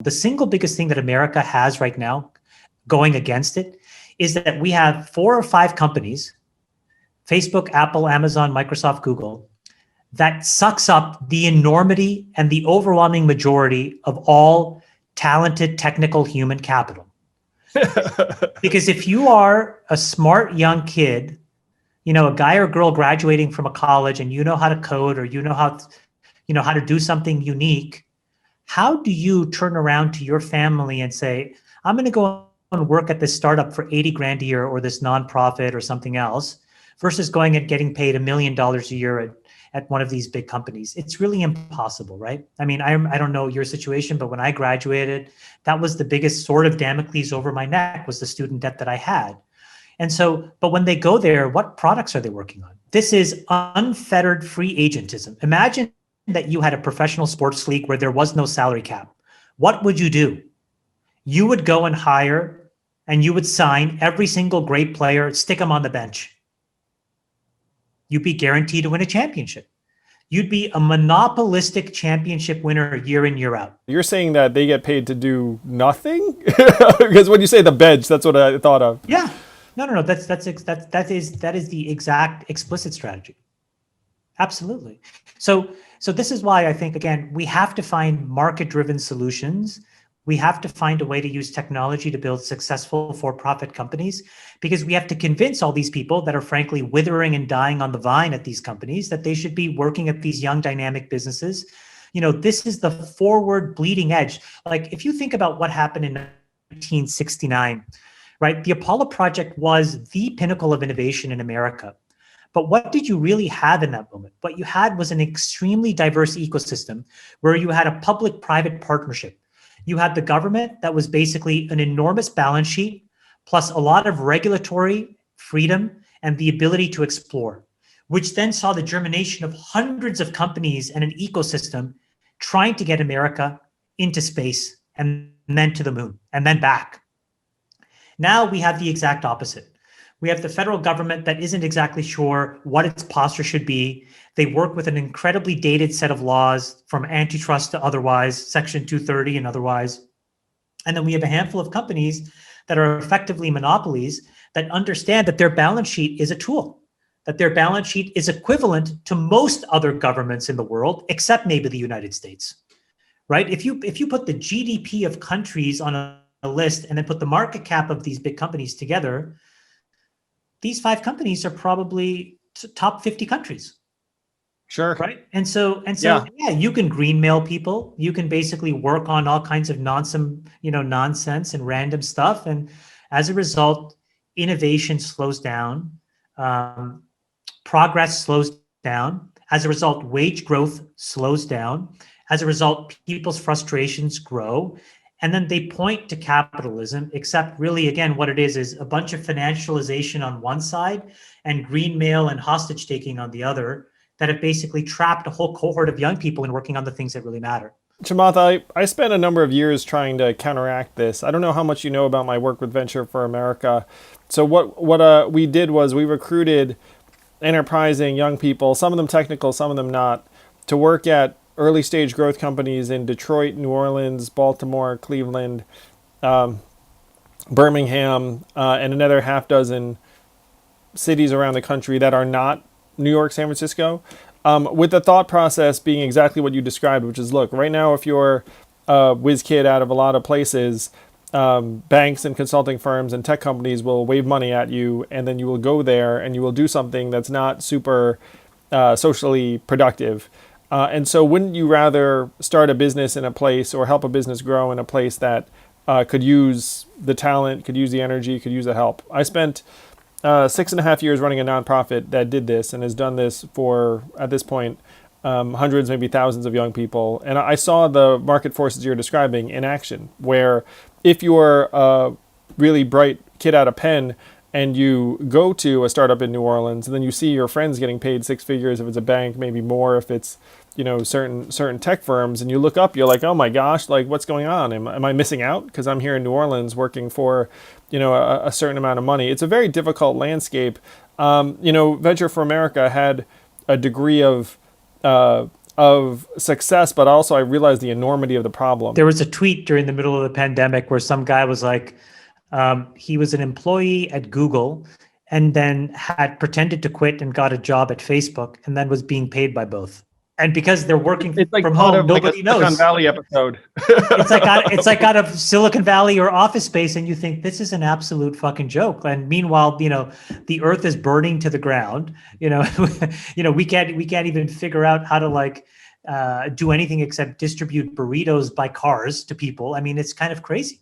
The single biggest thing that America has right now going against it is that we have 4 or 5 companies, Facebook, Apple, Amazon, Microsoft, Google, that sucks up the enormity and the overwhelming majority of all talented technical human capital. Because if you are a smart young kid, a guy or girl graduating from a college, and you know how to code, or how to do something unique, how do you turn around to your family and say, I'm going to go and work at this startup for 80 grand a year, or this nonprofit or something else, versus going and getting paid $1 million a year at one of these big companies? It's really impossible, right? I mean, I don't know your situation, but when I graduated, that was the biggest sword of Damocles over my neck, was the student debt that I had. And so, but when they go there, what products are they working on? This is unfettered free agentism. Imagine that you had a professional sports league where there was no salary cap. What would you do? You would go and hire, and you would sign every single great player, stick them on the bench. You'd be guaranteed to win a championship. You'd be a monopolistic championship winner year in, year out. You're saying that they get paid to do nothing? Because when you say the bench, that's what I thought of. Yeah. No. That is the exact explicit strategy. Absolutely. So this is why I think, again, we have to find market-driven solutions. We have to find a way to use technology to build successful for-profit companies, because we have to convince all these people that are frankly withering and dying on the vine at these companies that they should be working at these young dynamic businesses. This is the forward bleeding edge. Like, if you think about what happened in 1969, right? The Apollo project was the pinnacle of innovation in America. But what did you really have in that moment? What you had was an extremely diverse ecosystem where you had a public-private partnership. You had the government that was basically an enormous balance sheet, plus a lot of regulatory freedom and the ability to explore, which then saw the germination of hundreds of companies and an ecosystem trying to get America into space, and then to the moon, and then back. Now we have the exact opposite. We have the federal government that isn't exactly sure what its posture should be. They work with an incredibly dated set of laws, from antitrust to otherwise, Section 230 and otherwise. And then we have a handful of companies that are effectively monopolies that understand that their balance sheet is a tool, that their balance sheet is equivalent to most other governments in the world, except maybe the United States, right? If you put the GDP of countries on a list and then put the market cap of these big companies together, these 5 companies are probably top 50 countries. Sure. Right. And so, yeah, you can greenmail people. You can basically work on all kinds of nonsense and random stuff. And as a result, innovation slows down. Progress slows down. As a result, wage growth slows down. As a result, people's frustrations grow. And then they point to capitalism, except really, again, what it is a bunch of financialization on one side and greenmail and hostage taking on the other, that have basically trapped a whole cohort of young people in working on the things that really matter. Chamath, I spent a number of years trying to counteract this. I don't know how much you know about my work with Venture for America. So what we did was we recruited enterprising young people, some of them technical, some of them not, to work at early stage growth companies in Detroit, New Orleans, Baltimore, Cleveland, Birmingham, and another half dozen cities around the country that are not New York, San Francisco, with the thought process being exactly what you described, which is, look, right now, if you're a whiz kid out of a lot of places, banks and consulting firms and tech companies will wave money at you, and then you will go there and you will do something that's not super socially productive. And so wouldn't you rather start a business in a place, or help a business grow in a place that could use the talent, could use the energy, could use the help? I spent 6.5 years running a nonprofit that did this and has done this for, at this point, hundreds, maybe thousands of young people. And I saw the market forces you're describing in action, where if you're a really bright kid out of Penn and you go to a startup in New Orleans, and then you see your friends getting paid 6 figures if it's a bank, maybe more if it's, certain tech firms, and you look up, you're like, oh my gosh, like, what's going on? Am I missing out because I'm here in New Orleans working for, a certain amount of money? It's a very difficult landscape. Venture for America had a degree of of success, but also I realized the enormity of the problem. There was a tweet during the middle of the pandemic where some guy was like, he was an employee at Google and then had pretended to quit and got a job at Facebook and then was being paid by both. And because they're working It's like from part home, of like a nobody Silicon knows. Valley episode. It's like out of Silicon Valley or Office Space, and you think this is an absolute fucking joke. And meanwhile, the Earth is burning to the ground. We can't even figure out how to like do anything except distribute burritos by cars to people. I mean, it's kind of crazy.